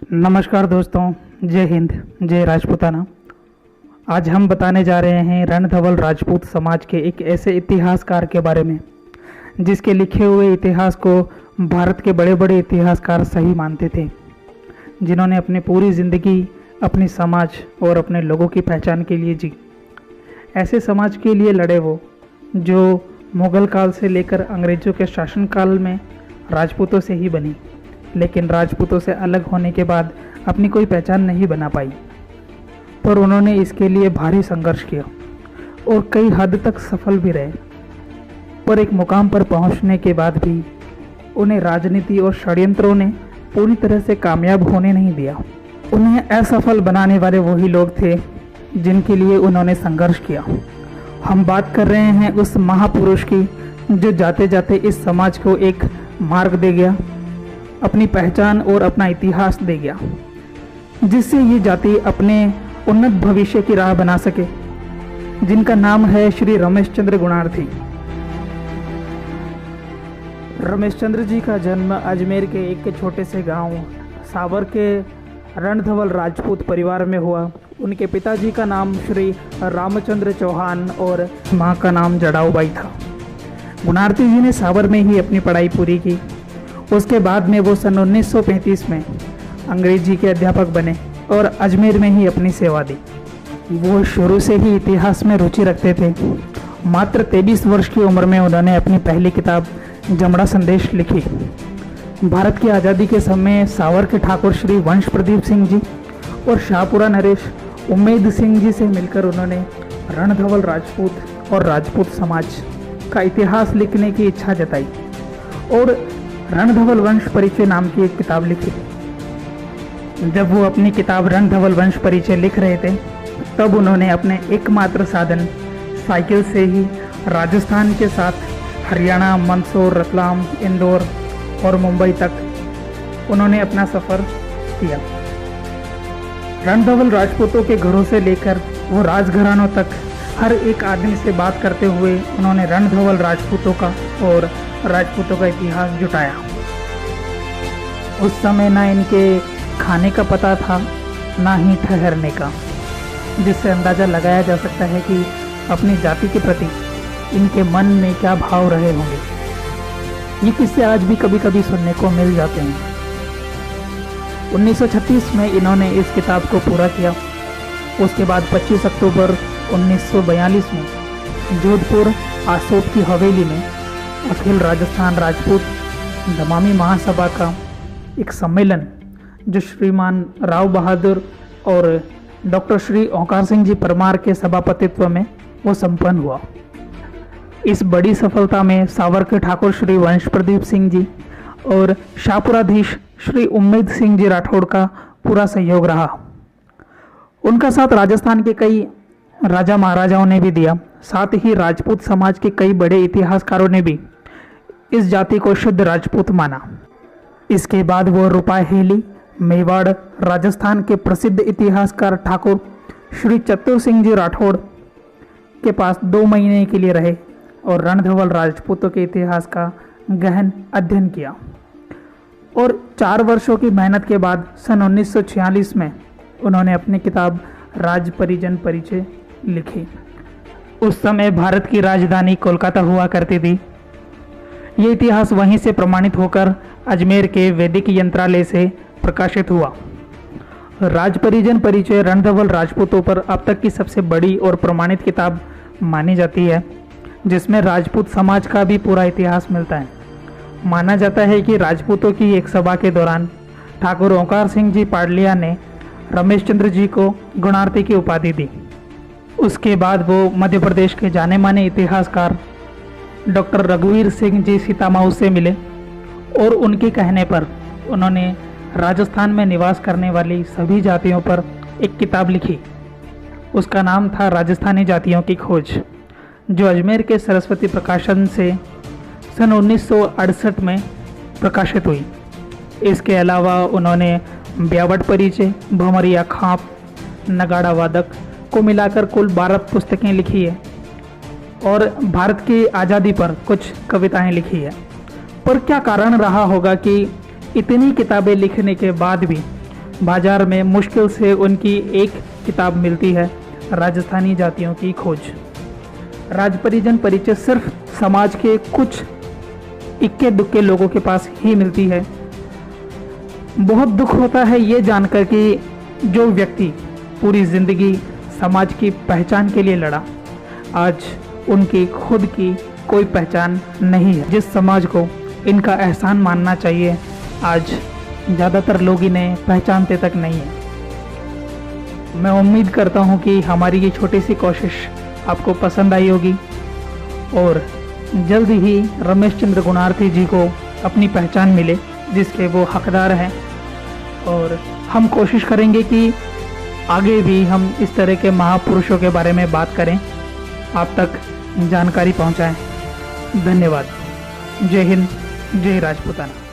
नमस्कार दोस्तों, जय हिंद, जय राजपूताना। आज हम बताने जा रहे हैं रणधवल राजपूत समाज के एक ऐसे इतिहासकार के बारे में जिसके लिखे हुए इतिहास को भारत के बड़े बड़े इतिहासकार सही मानते थे, जिन्होंने अपनी पूरी ज़िंदगी अपनी समाज और अपने लोगों की पहचान के लिए जी। ऐसे समाज के लिए लड़े वो जो मुग़ल काल से लेकर अंग्रेज़ों के शासनकाल में राजपूतों से ही बनी, लेकिन राजपूतों से अलग होने के बाद अपनी कोई पहचान नहीं बना पाई। पर उन्होंने इसके लिए भारी संघर्ष किया और कई हद तक सफल भी रहे। पर एक मुकाम पर पहुंचने के बाद भी उन्हें राजनीति और षड्यंत्रों ने पूरी तरह से कामयाब होने नहीं दिया। उन्हें असफल बनाने वाले वही लोग थे जिनके लिए उन्होंने संघर्ष किया। हम बात कर रहे हैं उस महापुरुष की जो जाते जाते इस समाज को एक मार्ग दे गया, अपनी पहचान और अपना इतिहास दे गया, जिससे ये जाति अपने उन्नत भविष्य की राह बना सके, जिनका नाम है श्री रमेश चंद्र गुणार्थी। रमेश चंद्र जी का जन्म अजमेर के एक छोटे से गांव सावर के रणधवल राजपूत परिवार में हुआ। उनके पिताजी का नाम श्री रामचंद्र चौहान और माँ का नाम जड़ाऊबाई था। गुणार्थी जी ने सावर में ही अपनी पढ़ाई पूरी की। उसके बाद में वो सन 1935 में अंग्रेजी के अध्यापक बने और अजमेर में ही अपनी सेवा दी। वो शुरू से ही इतिहास में रुचि रखते थे। मात्र 23 वर्ष की उम्र में उन्होंने अपनी पहली किताब जमड़ा संदेश लिखी। भारत की आज़ादी के समय सावर के ठाकुर श्री वंश प्रदीप सिंह जी और शाहपुरा नरेश उम्मेद सिंह जी से मिलकर उन्होंने रणधवल राजपूत और राजपूत समाज का इतिहास लिखने की इच्छा जताई और रणधवल वंश परिचय नाम की एक किताब लिखी। जब वो अपनी किताब रणधवल वंश परिचय लिख रहे थे, तब उन्होंने अपने एकमात्र साधन साइकिल से ही राजस्थान के साथ हरियाणा, मंदसौर, रतलाम, इंदौर और मुंबई तक उन्होंने अपना सफ़र किया। रणधवल राजपूतों के घरों से लेकर वो राजघरानों तक हर एक आदमी से बात करते हुए उन्होंने रणधवल राजपूतों का और राजपूतों का इतिहास जुटाया। उस समय ना इनके खाने का पता था, ना ही ठहरने का, जिससे अंदाज़ा लगाया जा सकता है कि अपनी जाति के प्रति इनके मन में क्या भाव रहे होंगे। ये किस्से आज भी कभी कभी सुनने को मिल जाते हैं। 1936 में इन्होंने इस किताब को पूरा किया। उसके बाद 25 अक्टूबर 1942 में जोधपुर आसोट की हवेली में अखिल राजस्थान राजपूत दमामी महासभा का एक सम्मेलन, जो श्रीमान राव बहादुर और डॉक्टर श्री ओंकार सिंह जी परमार के सभापतित्व में वो संपन्न हुआ। इस बड़ी सफलता में सावर के ठाकुर श्री वंश प्रदीप सिंह जी और शाहपुराधीश श्री उम्मेद सिंह जी राठौड़ का पूरा सहयोग रहा। उनका साथ राजस्थान के कई राजा महाराजाओं ने भी दिया। साथ ही राजपूत समाज के कई बड़े इतिहासकारों ने भी इस जाति को शुद्ध राजपूत माना। इसके बाद वो रूपाहेली, मेवाड़, राजस्थान के प्रसिद्ध इतिहासकार ठाकुर श्री चतुर सिंह जी राठौड़ के पास 2 महीने के लिए रहे और रणधवल राजपूतों के इतिहास का गहन अध्ययन किया। और 4 वर्षों की मेहनत के बाद सन 1946 में उन्होंने अपनी किताब राज परिजन परिचय लिखी। उस समय भारत की राजधानी कोलकाता हुआ करती थी। ये इतिहास वहीं से प्रमाणित होकर अजमेर के वैदिक यंत्रालय से प्रकाशित हुआ। राज परिजन परिचय रणधवल राजपूतों पर अब तक की सबसे बड़ी और प्रमाणित किताब मानी जाती है, जिसमें राजपूत समाज का भी पूरा इतिहास मिलता है। माना जाता है कि राजपूतों की एक सभा के दौरान ठाकुर ओंकार सिंह जी पाडलिया ने रमेश चंद्र जी को गुणार्थी की उपाधि दी। उसके बाद वो मध्य प्रदेश के जाने माने इतिहासकार डॉक्टर रघुवीर सिंह जी सीतामाऊ से मिले और उनके कहने पर उन्होंने राजस्थान में निवास करने वाली सभी जातियों पर एक किताब लिखी। उसका नाम था राजस्थानी जातियों की खोज, जो अजमेर के सरस्वती प्रकाशन से सन 1968 में प्रकाशित हुई। इसके अलावा उन्होंने ब्यावट परिचय, भमरिया खाप, नगाड़ा वादक को मिलाकर कुल 12 पुस्तकें लिखी है और भारत की आज़ादी पर कुछ कविताएं लिखी है। पर क्या कारण रहा होगा कि इतनी किताबें लिखने के बाद भी बाजार में मुश्किल से उनकी एक किताब मिलती है, राजस्थानी जातियों की खोज। राज परिजन परिचय सिर्फ समाज के कुछ इक्के दुक्के लोगों के पास ही मिलती है। बहुत दुख होता है ये जानकर कि जो व्यक्ति पूरी जिंदगी समाज की पहचान के लिए लड़ा, आज उनकी खुद की कोई पहचान नहीं है। जिस समाज को इनका एहसान मानना चाहिए, आज ज़्यादातर लोग इन्हें पहचानते तक नहीं है। मैं उम्मीद करता हूँ कि हमारी ये छोटी सी कोशिश आपको पसंद आई होगी और जल्द ही रमेश चंद्र गुणार्थी जी को अपनी पहचान मिले जिसके वो हकदार हैं। और हम कोशिश करेंगे कि आगे भी हम इस तरह के महापुरुषों के बारे में बात करें, आप तक जानकारी पहुंचाएं। धन्यवाद। जय हिंद, जय राजपूताना।